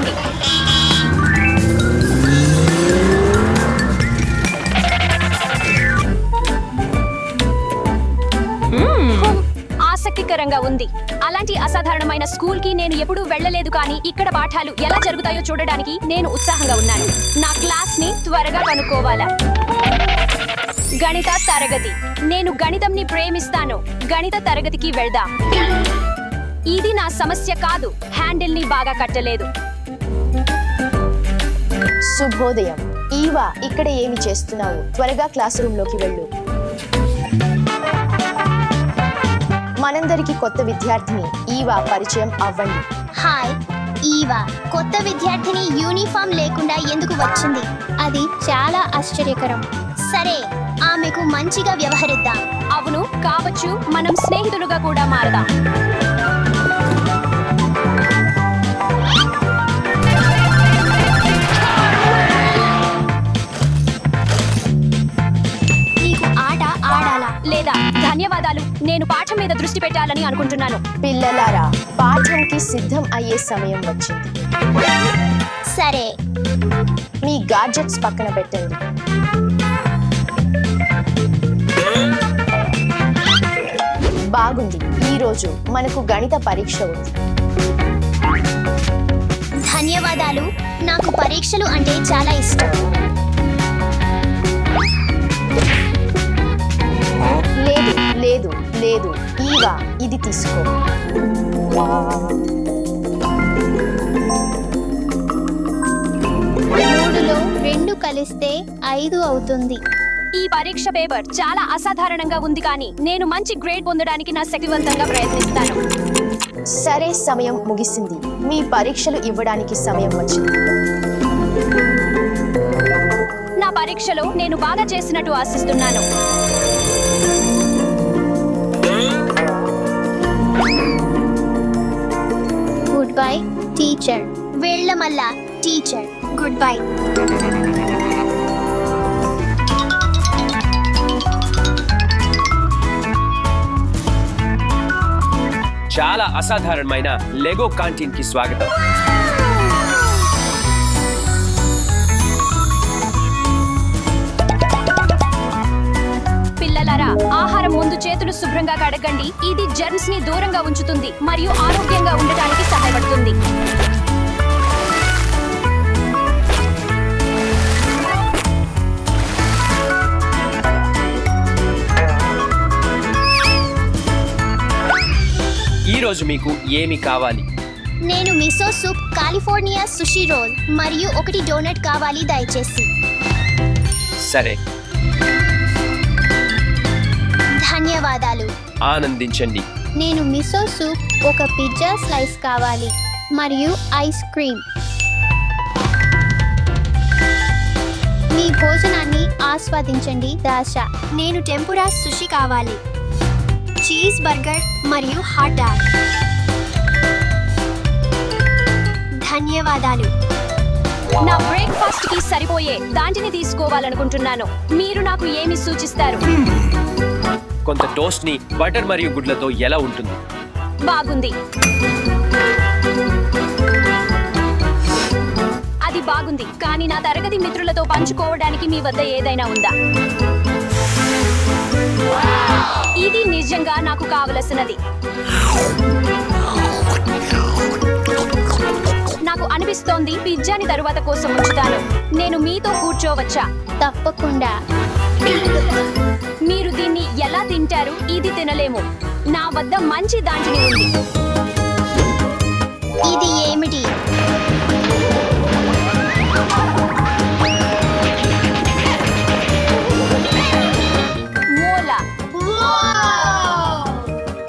చేయండి. ఆసక్తికరంగా ఉంది. అలాంటి అసాధారణమైన స్కూల్ కి నేను ఎప్పుడూ వెళ్ళలేదు, కానీ ఇక్కడ పాఠాలు ఎలా జరుగుతాయో చూడడానికి నేను ఉత్సాహంగా ఉన్నాను. నా క్లాస్ ని త్వరగా కనుక్కోవాలా. గణిత తరగతి. నేను గణితంని ప్రేమిస్తాను. గణిత తరగతికి వెళ్దాం. ఇది నా సమస్య కాదు. హ్యాండిల్ ని బాగా కట్టలేదు. శుభోదయం. ఈవా, ఇక్కడ ఏమి చేస్తున్నావు? త్వరగా క్లాస్ రూమ్ లోకి వెళ్ళు. మనందరికి కొత్త విద్యార్థిని ఈవా, పరిచయం అవ్వండి. Hi, Eva. కొత్త విద్యార్థిని యూనిఫామ్ లేకుండా ఎందుకు వచ్చింది? అది చాలా ఆశ్చర్యకరం. సరే, ఆమెకు మంచిగా వ్యవహరిద్దాం. అవును, కావచ్చు. మనం స్నేహితులుగా కూడా మారదాం. నీకు ఆట ఆడాలా? లేదా? ధన్యవాదాలు. నేను పాఠం మీద దృష్టి పెట్టాలని అనుకుంటున్నాను. పిల్లలారా, పాఠంకి సిద్ధం అయ్యే సమయం వచ్చింది. సరే, మీ గాడ్జెట్స్ పక్కన పెట్టండి. బాగుంది. ఈ రోజు మనకు గణిత పరీక్ష ఉంది. ధన్యవాదాలు. నాకు పరీక్షలు అంటే చాలా ఇష్టం. లేదు లేదు లేదు, ఈవా, ఇది తీసుకో. 3లో 2 కలిస్తే 5 అవుతుంది. ఈ పరీక్ష పేపర్ చాలా అసాధారణంగా ఉంది, కానీ నేను మంచి గ్రేడ్ పొందడానికి నా శక్తివంతంగా ప్రయత్నిస్తాను. సరే, సమయం ముగిసింది. మీ పరీక్షలు ఇవ్వడానికి సమయం వచ్చింది. నా పరీక్షలో నేను బాగా చేసినట్టు ఆశిస్తున్నాను. Goodbye teacher. వెళ్ళమల్లా టీచర్. Goodbye. చాలా అసాధారణమైన లెగో కాంటీన్ కి స్వాగతం. పిల్లలారా, ఆహారం ముందు చేతులు శుభ్రంగా కడగండి. ఇది జెర్మ్స్ ని దూరంగా ఉంచుతుంది మరియు ఆరోగ్యంగా ఉండటానికి సహాయపడుతుంది. ఈ రోజు మీకు ఏమి కావాలి? నేను miso soup, California sushi roll మరియు 1 డోనట్ కావాలి దయచేసి. సరే, ధన్యవాదాలు. ఆనందించండి. నేను మిసో సూప్, 1 పిజ్జా స్లైస్ కావాలి మరియు ఐస్ క్రీమ్. మీ భోజనాన్ని ఆస్వాదించండి దాశ. నేను టెంపురా సుషి కావాలి, చీజ్ బర్గర్ మరియు హాట్ డాగ్. ధన్యవాదాలు. నా బ్రేక్ఫాస్ట్ కి సరిపోయే దాంటిని తీసుకోవాలనుకుంటున్నాను. మీరు నాకు ఏమి సూచిస్తారు? కొంత టోస్ట్ ని బటర్ మరియు గుడ్లతో ఎలా ఉంటుంది? బాగుంది. అది బాగుంది, కానీ నా తరగతి మిత్రులతో పంచుకోవడానికి మీ వద్ద ఏదైనా ఉందా? ఇది నిజంగా నాకు కావలసినది. నాకు అనిపిస్తోంది పిజ్జాని తరువాత కోసం ఉంచుతాను. నేను మీతో కూర్చోవచ్చా? తప్పకుండా. మీరు దీన్ని ఎలా తింటారు? ఇది తినలేము. నా వద్ద మంచి దాంటిని ఉంది. ఇది ఏమిటి? మోలా.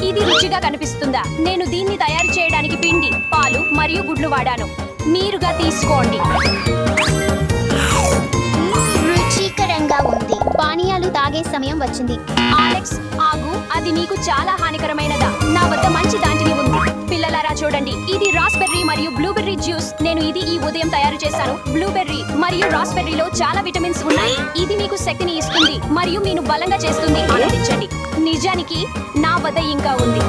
ఇది రుచిగా కనిపిస్తుందా? నేను దీన్ని తయారు చేయడానికి పిండి, పాలు మరియు గుడ్లు వాడాను. మీరుగా తీసుకోండి. రుచికరంగా ఉంది. పానీయాలు తాగే సమయం వచ్చింది. అలెక్స్, ఆగు. అది నీకు చాలా హానికరమైనదా? నా వద్ద మంచి దాంటిని ఉంది. పిల్లలారా చూడండి, ఇది రాస్బెర్రీ మరియు బ్లూబెర్రీ జ్యూస్. నేను ఇది ఈ ఉదయం తయారు చేశాను. బ్లూబెర్రీ మరియు రాస్బెర్రీలో చాలా విటమిన్స్ ఉన్నాయి. ఇది మీకు శక్తిని ఇస్తుంది మరియు మీను బలంగా చేస్తుంది. ఆనందించండి. నిజానికి నా వద్ద ఇంకా ఉంది.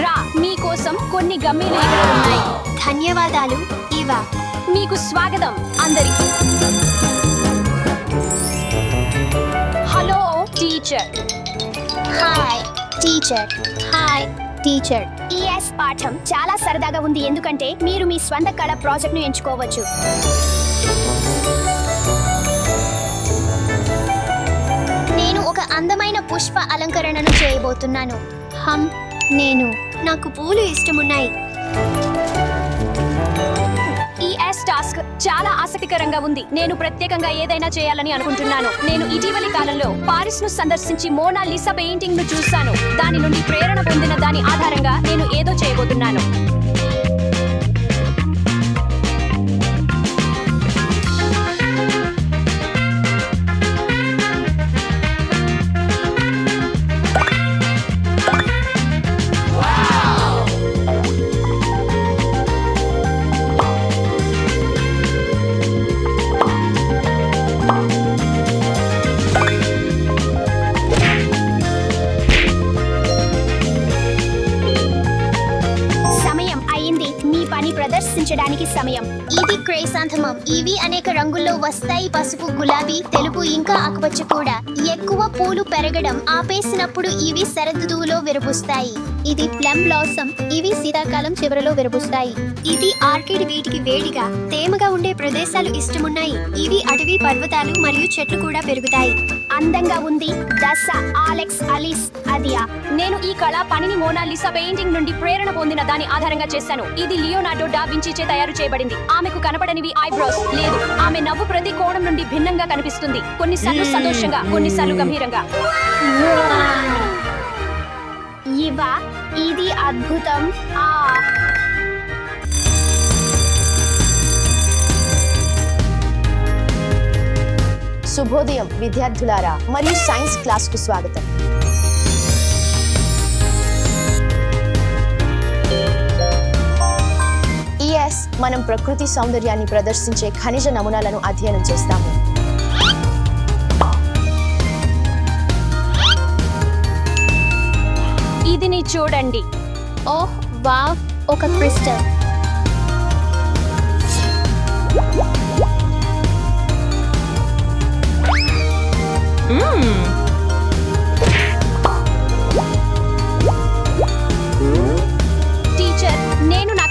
రా, మీకోసం కొన్ని గమ్మీలు ఇక్కడ ఉన్నాయి. ధన్యవాదాలు ఈవా. మీకు స్వాగతం అందరికీ. Hello teacher. Hi teacher. Hi teacher. ఈఎస్ పాఠం చాలా సరదాగా ఉంది ఎందుకంటే మీరు మీ స్వంత కళ ప్రాజెక్ట్ను ఎంచుకోవచ్చు. నేను ఒక అందమైన పుష్ప అలంకరణను చేయబోతున్నాను. నాకు పూలు ఇష్టమున్నాయి. ఈఎస్ టాస్క్ చాలా ఆసక్తికరంగా ఉంది. నేను ప్రత్యేకంగా ఏదైనా చేయాలని అనుకుంటున్నాను. నేను ఇటీవలి కాలంలో పారిస్ ను సందర్శించి మోనాలిసా పెయింటింగ్ ను చూశాను. దాని నుండి ప్రేరణ పొందిన దాని ఆధారంగా నేను ఏదో చేయబోతున్నాను. ప్రదర్శించడానికి సమయం. ఇది క్రైసాంథమం. ఇవి అనేక రంగుల్లో వస్తాయి. పసుపు, గులాబీ, తెలుపు ఇంకా ఆకుపచ్చ కూడా. ఎక్కువ పూలు పెరగడం ఆపేసినప్పుడు ఇవి శరదృతువులో విరబూస్తాయి. ఇది ప్లమ్ బ్లాసమ్. ఇవి శీతాకాలం చివరలో విరబూస్తాయి. ఇది ఆర్కిడ్. వీటికి వేడిగా తేమగా ఉండే ప్రదేశాలు ఇష్టమున్నాయి. ఇవి అటవీ పర్వతాలు మరియు చెట్లు కూడా పెరుగుతాయి. అందంగా ఉంది. దశ అలెక్స్ అలిస్ అదియా. నేను ఈ కళా పనిని మోనాలిసా పెయింటింగ్ నుండి ప్రేరణ పొందిన దాని ఆధారంగా చేశాను. ఇది లియోనార్డో డా వించీచే తయారు చేయబడింది. ఆమెకు కనపడనివి ఐబ్రోస్ లేదు. ఆమె నవ్వు ప్రతి కోణం నుండి భిన్నంగా కనిపిస్తుంది. కొన్నిసార్లు సంతోషంగా, కొన్నిసార్లు గంభీరంగా. ఇవా, ఇది అద్భుతం. శుభోదయం విద్యార్థులారా మరియు సైన్స్ క్లాస్ కు స్వాగతం. మనం ప్రకృతి సౌందర్యాన్ని ప్రదర్శించే ఖనిజ నమూనాలను అధ్యయనం చేస్తాము. ఇదిని చూడండి. ఓహ్ వావ్, ఒక క్రిస్టల్.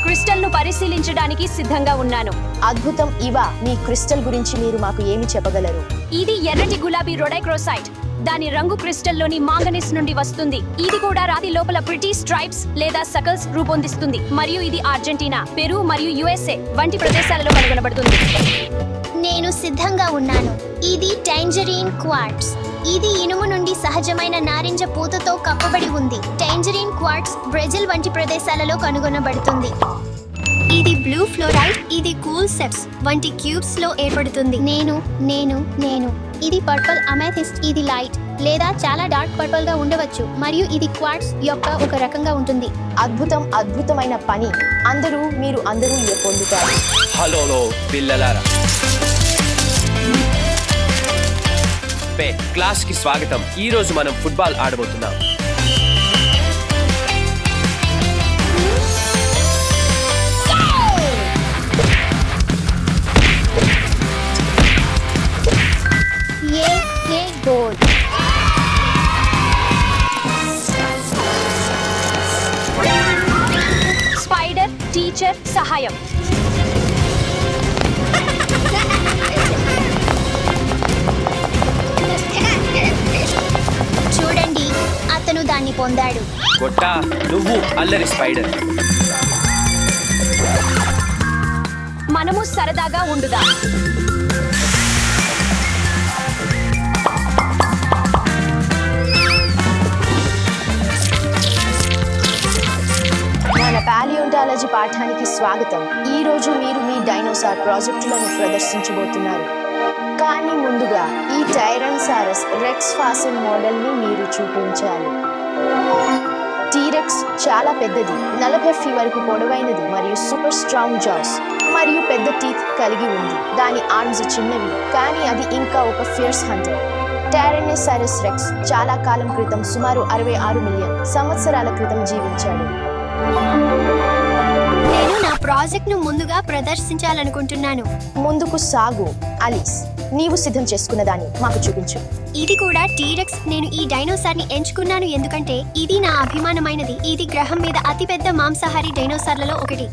క్రిస్టల్ ను పరిశీలించడానికి సిద్ధంగా ఉన్నాను. అద్భుతం. ఇవా, మీ క్రిస్టల్ గురించి మీరు మాకు ఏమి చెప్పగలరు? ఇది ఎర్రటి గులాబీ రొడైక్రోసైట్. దాని రంగు క్రిస్టల్ లోని మాంగనీస్ నుండి వస్తుంది. ఇది కూడా రాతి లోపల ప్రిటీ స్ట్రైప్స్ లేదా సకల్స్ రూపొందిస్తుంది మరియు ఇది అర్జెంటీనా, పెరు మరియు యుఎస్ఏ వంటి ప్రదేశాలలో కనుగొనబడుతుంది. నేను సిద్ధంగా ఉన్నాను. ఇది టాంజరీన్ క్వార్ట్స్. ఇది ఇనుము నుండి సహజమైన నారింజ పూతతో కప్పబడి ఉంది. టాంజరీన్ క్వార్ట్స్ బ్రెజిల్ వంటి ప్రదేశాలలో కనుగొనబడుతుంది. ఇది బ్లూ ఫ్లోరైడ్. ఇది కూల్ సెప్స్ వంటి క్యూబ్స్ లో ఏర్పడుతుంది. నేను ఇది పర్పుల్ అమెథిస్ట్. ఇది లైట్ లేదా చాలా డార్క్ పర్పుల్ గా ఉండవచ్చు మరియు ఇది క్వార్ట్స్ యొక్క ఒక రకంగా ఉంటుంది. అద్భుతం, అద్భుతమైన పని. మీరు అందరూ పొందుతారు. హలో పిల్లలారా, క్లాస్ కి స్వాగతం. ఈ రోజు మనం ఫుట్బాల్ ఆడబోతున్నాం. గోల్. స్పైడర్ టీచర్ సహాయం. చూడండి, అతను దాన్ని పొందాడు. కొట్టా, నువ్వు అల్లరి స్పైడర్. మనము సరదాగా ఉండుదా. మన పాలియోంటాలజీ పాఠానికి స్వాగతం. ఈ రోజు మీరు మీ డైనోసార్ ప్రాజెక్టులను ప్రదర్శించబోతున్నారు. కానీ ముందుగా ఈ టైరానోసారస్ రెక్స్ ఫాసిల్ మోడల్ ని మీరు చూపించాలి. టీరెక్స్ చాలా పెద్దది, 40 ఫీట్ వరకు పొడవైనది మరియు సూపర్ స్ట్రాంగ్ జాస్ మరియు పెద్ద టీత్ కలిగి ఉంది. దాని ఆర్మ్స్ చిన్నవి, కానీ అది ఇంకా ఒక ఫియర్స్ హంటర్. టైరానోసారస్ రెక్స్ చాలా కాలం క్రితం, సుమారు 66 మిలియన్ సంవత్సరాల క్రితం జీవించాడు. నేను నా ప్రాజెక్ట్ను ముందుగా ప్రదర్శించాలనుకుంటున్నాను. ముందుకు సాగు అలిస్. నీవు సిద్ధం చేసుకున్న దాన్ని మాకు చూపించు. ఇది కూడా టీరెక్స్. నేను ఈ డైనోసార్ని ఎంచుకున్నాను ఎందుకంటే ఇది నా అభిమానమైనది. ఇది గ్రహం మీద అతిపెద్ద మాంసాహారి డైనోసార్లలో ఒకటి.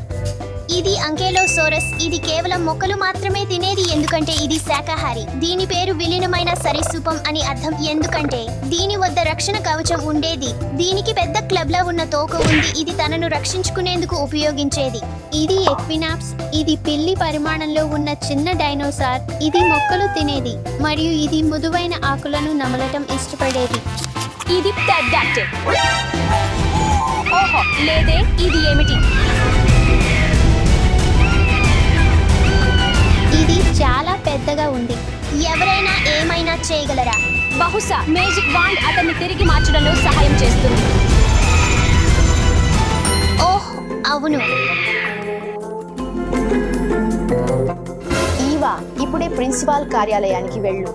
ఇది అంకేలోసోరస్. ఇది కేవలం మొక్కలు మాత్రమే తినేది ఎందుకంటే ఇది శాకాహారి. దీని పేరు విలీనమైన సరీసృపం అని అర్థం ఎందుకంటే దీని వద్ద రక్షణ కవచం ఉండేది. దీనికి పెద్ద క్లబ్లా ఉన్న తోక ఉంది. ఇది తనను రక్షించుకునేందుకు ఉపయోగించేది. ఇది ఎక్వినాప్స్. ఇది పిల్లి పరిమాణంలో ఉన్న చిన్న డైనోసార్. ఇది మొక్కలు తినేది మరియు ఇది మృదువైన ఆకులను నమలటం ఇష్టపడేది. ఇది pterodactyl. ఓహో లేదే, ఇది ఏమిటి? ఇది చాలా పెద్దగా ఉంది. ఎవరైనా ఏమైనా చేయగలరా? బహుశా మేజిక్ వాండ్ అతన్ని తిరిగి మార్చడంలో సహాయం చేస్తుంది. ఓహ్ అవును. ఈవా, ఇప్పుడే ప్రిన్సిపాల్ కార్యాలయానికి వెళ్ళు.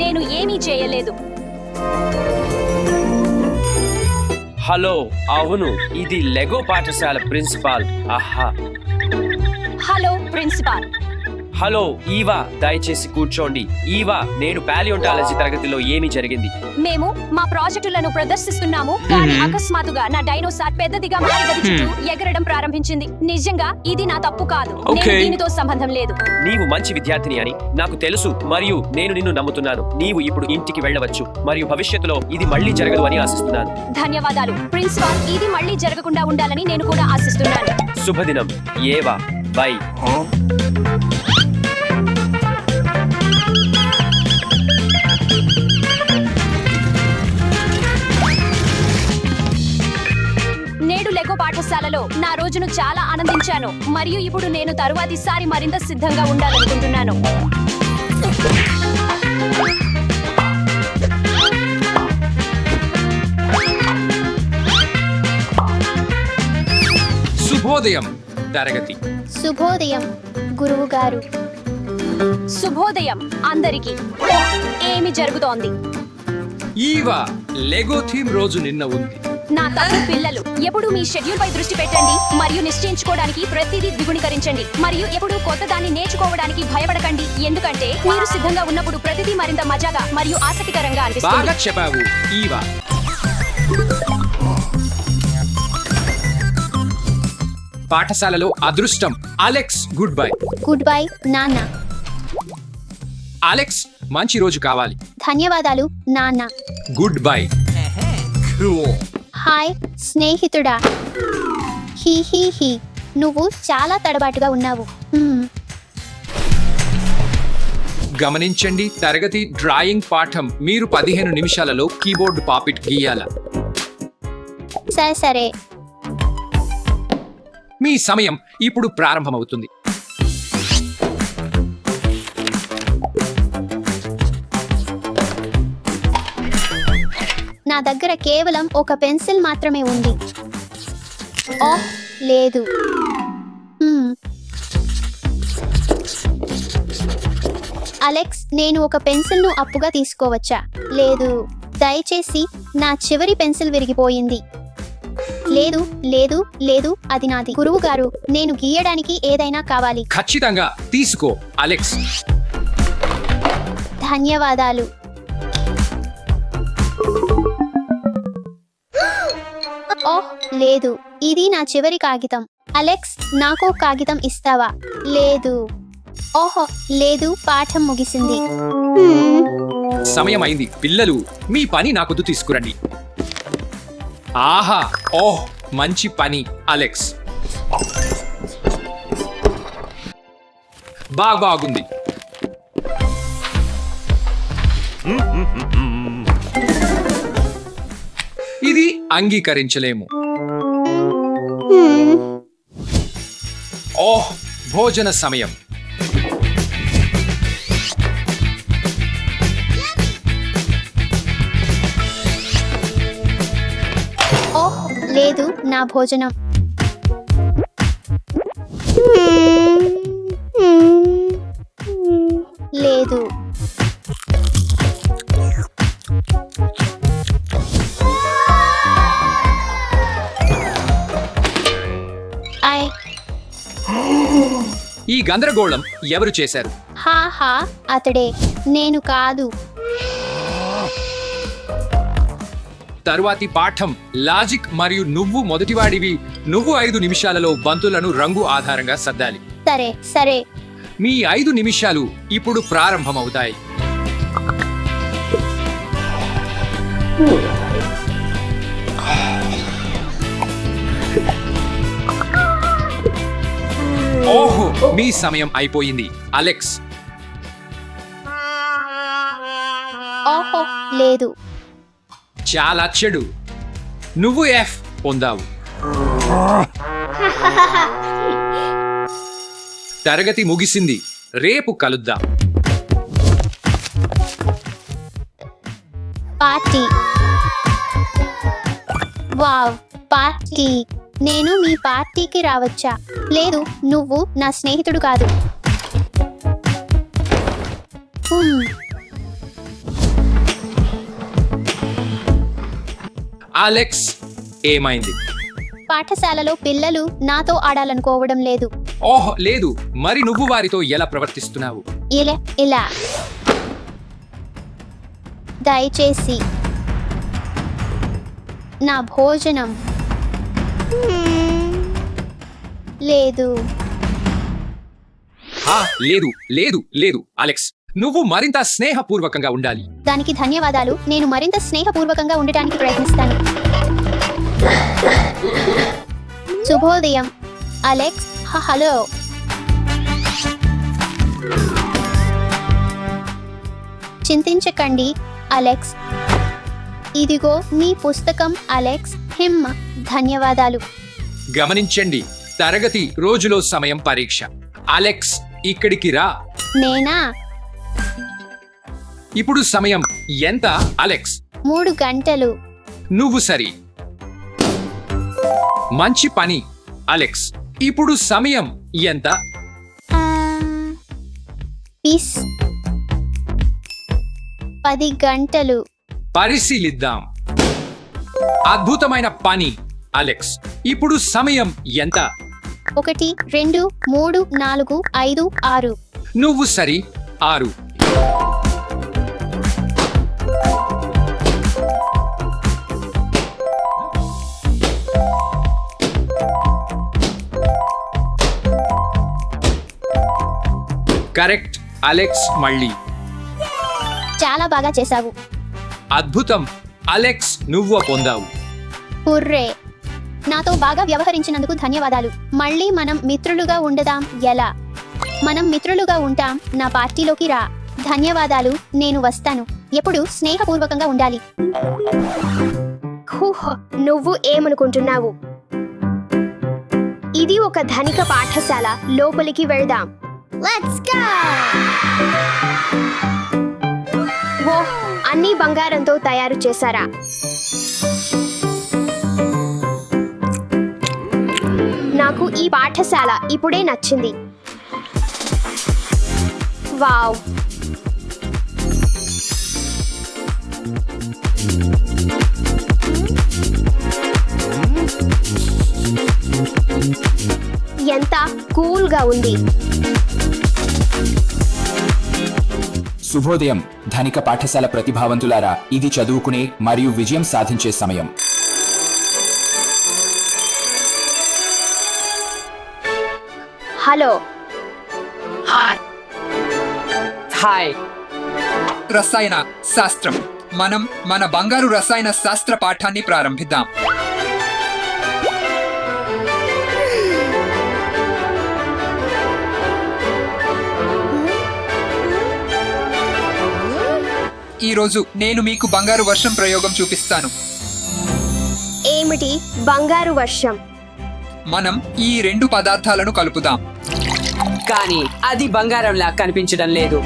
నేను ఏమీ చేయలేదు. హలో, అవును, ఇది లెగో పాఠశాల ప్రిన్సిపాల్. ఆహా. Hello principal. హలో ఈవా, దయచేసి కూర్చోండి. ఈవా, నేను పాలియోంటాలజీ తరగతిలో ఏమి జరిగింది? మేము మా ప్రాజెక్టులను ప్రదర్శిస్తున్నాము కానీ అకస్మాత్తుగా నా డైనోసార్ పెద్దదిగా మారి గది చుట్టూ ఎగరడం ప్రారంభించింది. నిజంగా ఇది నా తప్పు కాదు. నేను దీనితో సంబంధం లేదు. నీవు మంచి విద్యార్థిని అని నాకు తెలుసు మరియు నేను నిన్ను నమ్ముతున్నాను. నీవు ఇప్పుడు ఇంటికి వెళ్ళవచ్చు మరియు భవిష్యత్తులో ఇది మళ్ళీ జరగదు అని ఆశిస్తున్నాను. ధన్యవాదాలు ప్రిన్సిపాల్. ఇది మళ్ళీ జరగకుండా ఉండాలని నేను కూడా ఆశిస్తున్నాను. శుభదినం ఏవా. బై. నేడు లెగో పాఠశాలలో నా రోజును చాలా ఆనందించాను మరియు ఇప్పుడు నేను తరువాతిసారి మరింత సిద్ధంగా ఉండాలనుకుంటున్నాను. శుభోదయం తరగతి. శుభోదయం గురువు గారు. శుభోదయం అందరికీ. ఏమి జరుగుతోంది? ఈవా, లెగో థీమ్ రోజు నిన్న ఉంది. నా తల్లి పిల్లలు, ఎప్పుడు మీ షెడ్యూల్ పై దృష్టి పెట్టండి మరియు నిశ్చయించుకోవడానికి ప్రతిదీ ద్విగుణీకరించండి మరియు ఎప్పుడు కొత్త దాన్ని నేర్చుకోవడానికి భయపడకండి ఎందుకంటే మీరు సిద్ధంగా ఉన్నప్పుడు ప్రతిదీ మరింత మజాగా మరియు ఆసక్తికరంగా బాగా అనిపిస్తుంది. చెప్పావు ఈవా. పాఠశాలలో అదృష్టం. Alex good bye. Good bye నాన్న. అలెక్స్, మంచి రోజు కావాలి. ధన్యవాదాలు నాన్న. Good bye. హాయ్ స్నేహితుడా. He he he. నువ్వు చాలా తడబాటుగా ఉన్నావు. గమనించండి తరగతి డ్రాయింగ్ పాఠం. మీరు 15 నిమిషాలలో కీబోర్డ్ పాపిట్ గీయాల. సరే. మీ సమయం ఇప్పుడు ప్రారంభమవుతుంది. నా దగ్గర కేవలం ఒక పెన్సిల్ మాత్రమే ఉంది. ఓహ్ లేదు. అలెక్స్, నేను ఒక పెన్సిల్ను అప్పుగా తీసుకోవచ్చా? లేదు, దయచేసి. నా చివరి పెన్సిల్ విరిగిపోయింది. లేదు లేదు లేదు, అది నాది. గురువు గారు, నేను గీయడానికి ఏదైనా కావాలి. ఖచ్చితంగా తీసుకో అలెక్స్. ధన్యవాదాలు. ఓహ్ లేదు, ఇది నా చివరి కాగితం. అలెక్స్, నాకు కాగితం ఇస్తావా? లేదు. ఓహో లేదు, పాఠం ముగిసింది. సమయం అయింది. పిల్లలు, మీ పని నాకొద్దు తీసుకురండి. ఆహా, ఓహ్ మంచి పని అలెక్స్. బాగుంది. ఇది అంగీకరించలేము. ఓహ్, భోజన సమయం. ఓహ్ లేదు, నా భోజనం. లేదు. ఈ గందరగోళం ఎవరు చేశారు? హా అతడే, నేను కాదు. తరువాతి పాఠం లాజిక్ మరియు నువ్వు మొదటివాడివి. నువ్వు 5 నిమిషాలలో బంతులను రంగు ఆధారంగా సర్దాలి. సరే. మీ 5 నిమిషాలు ఇప్పుడు ప్రారంభమవుతాయి. ఓహో, మీ సమయం అయిపోయింది. అలెక్స్, ఓహో లేదు. చాలా చెడు. నువ్వు F పొందావు. తరగతి ముగిసింది. రేపు కలుద్దాం. పార్టీ. Wow, party. నేను మీ పార్టీకి రావచ్చా? లేదు, నువ్వు నా స్నేహితుడు కాదు. అలెక్స్, ఏమైంది? పాఠశాలలో పిల్లలు నాతో ఆడాలనుకోవడం లేదు. ఓహ్ లేదు. మరి నువ్వు వారితో ఎలా ప్రవర్తిస్తున్నావు? ఇలా దయచేసి నా భోజనం. లేదు. లేదు లేదు లేదు అలెక్స్, నువ్వు మరింత స్నేహపూర్వకంగా ఉండాలి. దానికి ధన్యవాదాలు. నేను మరింత స్నేహపూర్వకంగా ఉండటానికి ప్రయత్నిస్తాను. శుభోదయం అలెక్స్. హలో. చింతించకండి అలెక్స్. ఇదిగో మీ పుస్తకం అలెక్స్. ధన్యవాదాలు. గమనించండి, తరగతి రోజులో సమయం పరీక్ష. అలెక్స్, ఇక్కడికి రా. నేనా? ఇప్పుడు సమయం ఎంత అలెక్స్? 3 గంటలు. నువ్వు సరి. మంచి పని అలెక్స్. ఇప్పుడు సమయం ఎంత? 10 గంటలు. పరిశీలిద్దాం. అద్భుతమైన పని అలెక్స్. ఇప్పుడు సమయం ఎంత? 1 2 3 4 5 6. నువ్వు సరి. 6. Correct Alex. మళ్ళీ చాలా బాగా చేశావు. అద్భుతం అలెక్స్, నువ్వు పొందావు. హుర్రే. నాతో బాగా వ్యవహరించినందుకు ధన్యవాదాలు. మళ్ళీ మనం మిత్రులుగా ఉండదాం. ఎలా? మనం మిత్రులుగా ఉంటాం. నా పార్టీలోకి రా. ధన్యవాదాలు, నేను వస్తాను. ఎప్పుడు స్నేహపూర్వకంగా ఉండాలి. నువ్వు ఏమనుకుంటున్నావు? ఇది ఒక ధనిక పాఠశాల. లోపలికి వెళ్దాం. ఓ, అన్ని బంగారంతో తయారు చేశారా? నాకు ఈ పాఠశాల ఇప్పుడే నచ్చింది. వావ్. ఎంత కూల్గా ఉంది. శుభోదయం ధనిక పాఠశాల ప్రతిభావంతులారా. ఇది చదువుకునే మరియు విజయం సాధించే సమయం. హలో. హాయ్. రసాయన శాస్త్రం. మనం మన బంగారు రసాయన శాస్త్ర పాఠాన్ని ప్రారంభిద్దాం. ఈ రోజు నేను మీకు బంగారు వర్షం ప్రయోగం చూపిస్తాను. ఏమిటి బంగారు వర్షం? మనం ఈ 2 పదార్థాలను కలుపుదాం. కానీ అది బంగారంలా కనిపించడం లేదు.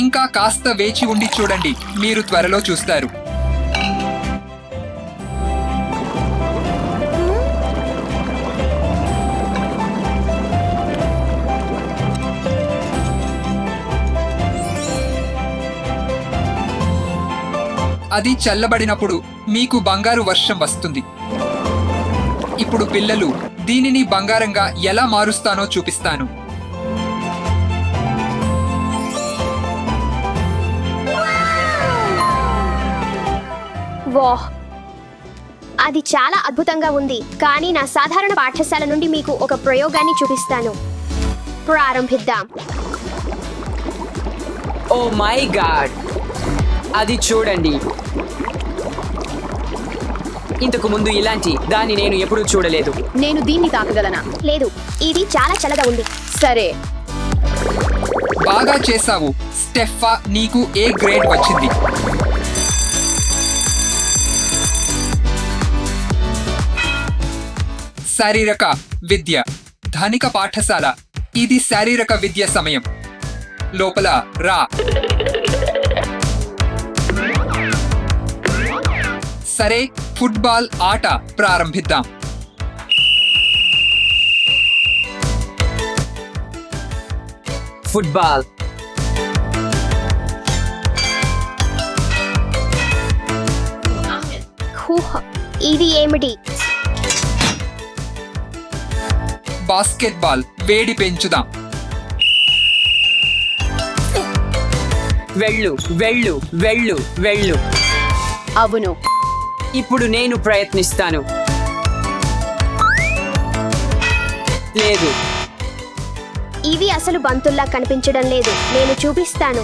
ఇంకా కాస్త వేచి ఉండి చూడండి, మీరు త్వరలో చూస్తారు. అది చల్లబడినప్పుడు మీకు బంగారు వర్షం వస్తుంది. ఇప్పుడు పిల్లలు, దీనిని బంగారంగా ఎలా మారుస్తానో చూపిస్తాను. వాహ్, అది చాలా అద్భుతంగా ఉంది. కానీ నా సాధారణ పాఠశాల నుండి మీకు ఒక ప్రయోగాన్ని చూపిస్తాను. ప్రారంభిద్దాం. ఓ మై గాడ్, అది చూడండి. ఇంతకు ముందు ఇలాంటి దాన్ని నేను ఎప్పుడూ చూడలేదు. నేను దీన్ని తాకగలనా? లేదు, ఇది చాలా చల్లగా ఉంది. సరే, బాగా చేశావు స్టెఫా, నీకు ఏ గ్రేడ్ వచ్చింది. శారీరక విద్య, ధనిక పాఠశాల. ఇది శారీరక విద్య సమయం. లోపల రా. సరే, ఫుట్బాల్ ఆట ప్రారంభిద్దాం. ఫుట్బాల్. హూహ్, ఇది ఏమిటి? బాస్కెట్బాల్, వేడి పెంచుదాం. వెళ్ళు వెళ్ళు వెళ్ళు వెళ్ళు. అవును. ఇప్పుడు నేను ప్రయత్నిస్తాను. లేదు, ఇవి అసలు బంతుల్లా కనిపించడం లేదు. నేను చూపిస్తాను.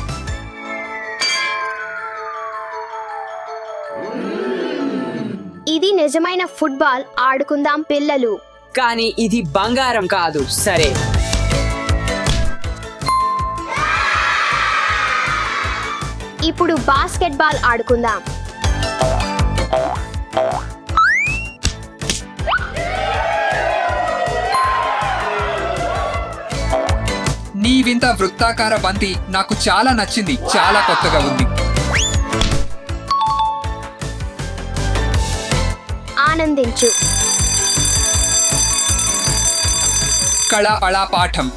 ఇది నిజమైన ఫుట్బాల్. ఆడుకుందాం పిల్లలు. కానీ ఇది బంగారం కాదు. సరే, ఇప్పుడు బాస్కెట్బాల్ ఆడుకుందాం. నీ వింత వృత్తాకార బంతి నాకు చాలా నచ్చింది. చాలా కొత్తగా ఉంది. ఆనందించు. కళా పాఠం.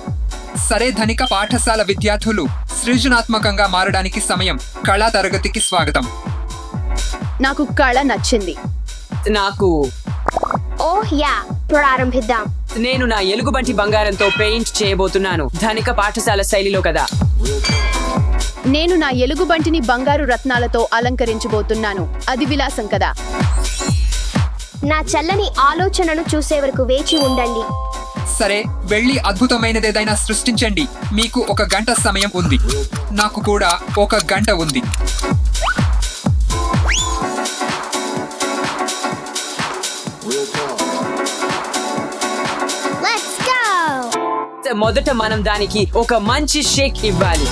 సరే, ధనిక పాఠశాల విద్యార్థులు, సృజనాత్మకంగా మారడానికి సమయం. కళా తరగతికి స్వాగతం. నాకు కళ నచ్చింది. నాకు ఓహ్ యా, ప్రారంభిద్దాం. నేను నా ఎలుగుబంటి బంగారంతో పెయింట్ చేయబోతున్నాను. ధనిక పాఠశాల శైలిలో కదా. నేను నా ఎలుగుబంటిని బంగారు రత్నాలతో అలంకరించబోతున్నాను. అది విలాసం కదా. నా చల్లని ఆలోచనను చూసే వరకు వేచి ఉండండి. సరే, వెళ్ళి అద్భుతమైనదేదైనా సృష్టించండి. మీకు 1 గంట సమయం ఉంది. నాకు కూడా 1 గంట ఉంది. మొదట మనం దానికి ఒక మంచి షేక్ ఇవ్వాలి.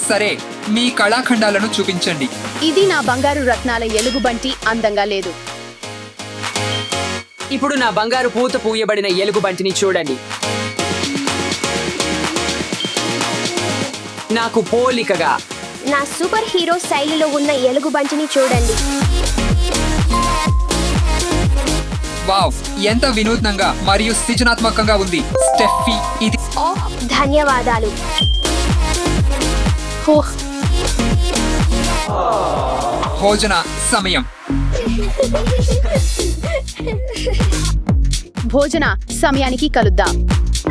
సరే, మీ కళాఖండాలను చూపించండి. ఇది నా బంగారు రత్నాల ఎలుగుబంటి. అందంగా లేదు. ఇప్పుడు నా బంగారు పూత పూయబడిన ఎలుగుబంటిని చూడండి. నాకు పోలికగా. నా సూపర్ హీరో శైలిలో ఉన్న ఎలుగుబంటిని చూడండి. వావ్, ఎంత వినూత్నంగా మరియు సృజనాత్మకంగా ఉంది. స్టెఫీ, ఇది ఓహ్, ధన్యవాదాలు. హోహ్, భోజన సమయం. భోజన సమయానికి కలుద్దాం.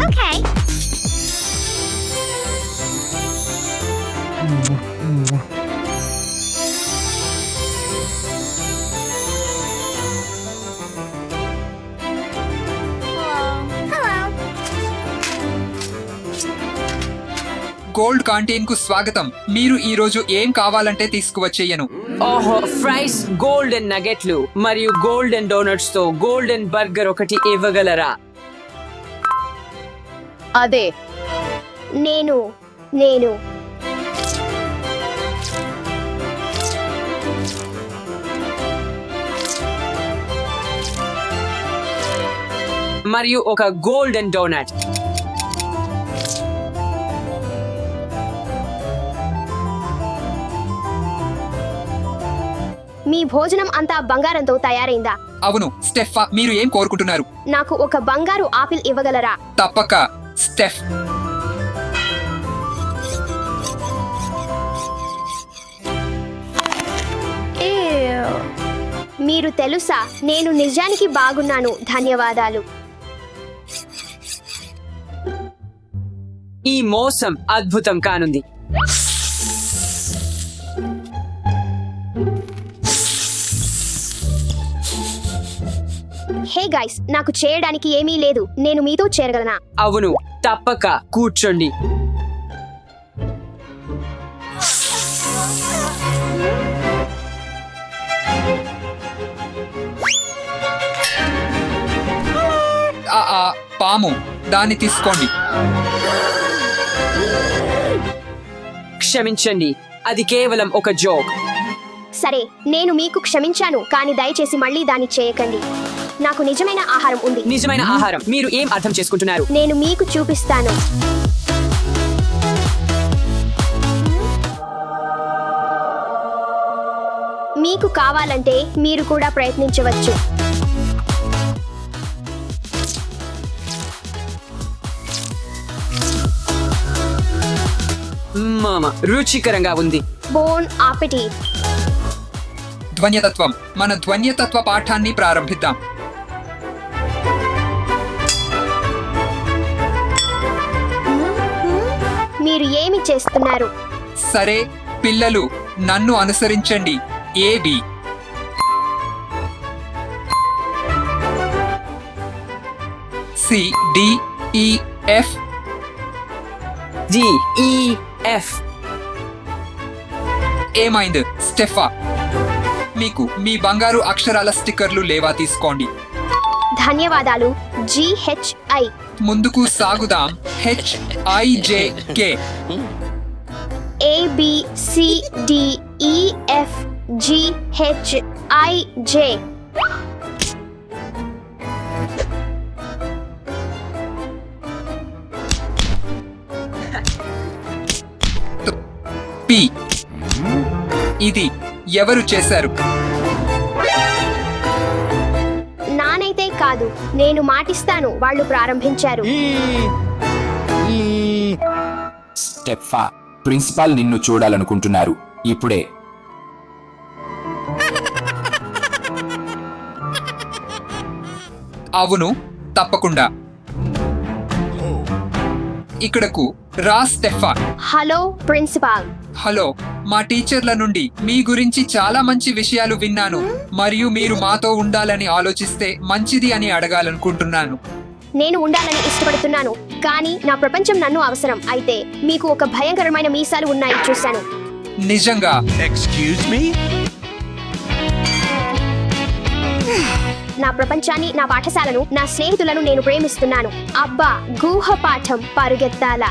ఓకే. గోల్డ్ కాంటీన్ కు స్వాగతం. మీరు ఈ రోజు ఏం కావాలంటే తీసుకువచ్చేయను. ఓహో, ఫ్రైస్, గోల్డెన్ నగెట్లు మరియు గోల్డెన్ డోనట్స్ తో గోల్డెన్ బర్గర్ ఒకటి ఇవ్వగలరా? అదే. నేను మరియు ఒక గోల్డెన్ డోనట్. మీ భోజనం అంతా బంగారంతో తయారైందా? అవును స్టెఫా, మీరు ఏం కోరుకుంటున్నారు? నాకు ఒక బంగారు ఆపిల్ ఇవ్వగలరా? తప్పక స్టెఫ్. మీరు తెలుసా, నేను నిజానికి బాగున్నాను, ధన్యవాదాలు. ఈ మోసం అద్భుతం కానుంది. హే గైస్, నాకు చేయడానికి ఏమీ లేదు, నేను మీతో చేరగలనా? అవును, తప్పక కూర్చోండి. పాము, దాన్ని తీసుకోండి. క్షమించండి, అది కేవలం ఒక జోక్. సరే, నేను మీకు క్షమించాను, కానీ దయచేసి మళ్ళీ దాన్ని చేయకండి. నాకు నిజమైన ఆహారం ఉంది. నిజమైన ఆహారం? మీరు ఏం అర్థం చేసుకుంటున్నారు? నేను మీకు చూపిస్తాను. మీకు కావాలంటే మీరు కూడా ప్రయత్నించవచ్చు. మామ, రుచికరంగా ఉంది. బోన్ ఆపెటీ. ధ్వన్యతత్వం. మన ధ్వన్యతత్వ పాఠాన్ని ప్రారంభిద్దాం. మీరు ఏమి చేస్తున్నారు? సరే పిల్లలు, నన్ను అనుసరించండి. ఏబి. సి డి ఈ ఎఫ్. డి ఈ ఎఫ్. ఏమైంది స్టెఫా? మీకు మీ బంగారు అక్షరాల స్టిక్కర్లు లేవా? తీసుకోండి. ధన్యవాదాలు. GHI. ముందుకు సాగుదాం. HIJK. ABCDEFGHIJ. P. ఇది ఎవరు చేశారు? నానైతే కాదు, నేను మాటిస్తాను, వాళ్ళు ప్రారంభించారు. స్టెఫా, ప్రిన్సిపాల్ నిన్ను చూడాలనుకుంటున్నారు ఇప్పుడే. అవును, తప్పకుండా. ఇక్కడకు రా స్టెఫా. Hello principal. హలో, మా టీచర్ల నుండి మీ గురించి చాలా మంచి విషయాలు విన్నాను మరియు మీరు మాతో ఉండాలని ఆలోచిస్తే మంచిది అని అడగాలనుకుంటున్నాను. నేను ఉండాలని ఇష్టపడుతున్నాను, కానీ నా ప్రపంచం నన్ను అవసరం. అయితే మీకు ఒక భయంకరమైన మీసాలు ఉన్నాయి, చూశాను. నిజంగా? Excuse me? నా ప్రపంచాన్ని, నా పాఠశాలను, నా స్నేహితులను నేను ప్రేమిస్తున్నాను. అబ్బా, గుహ పాఠం పరుగెత్తాల.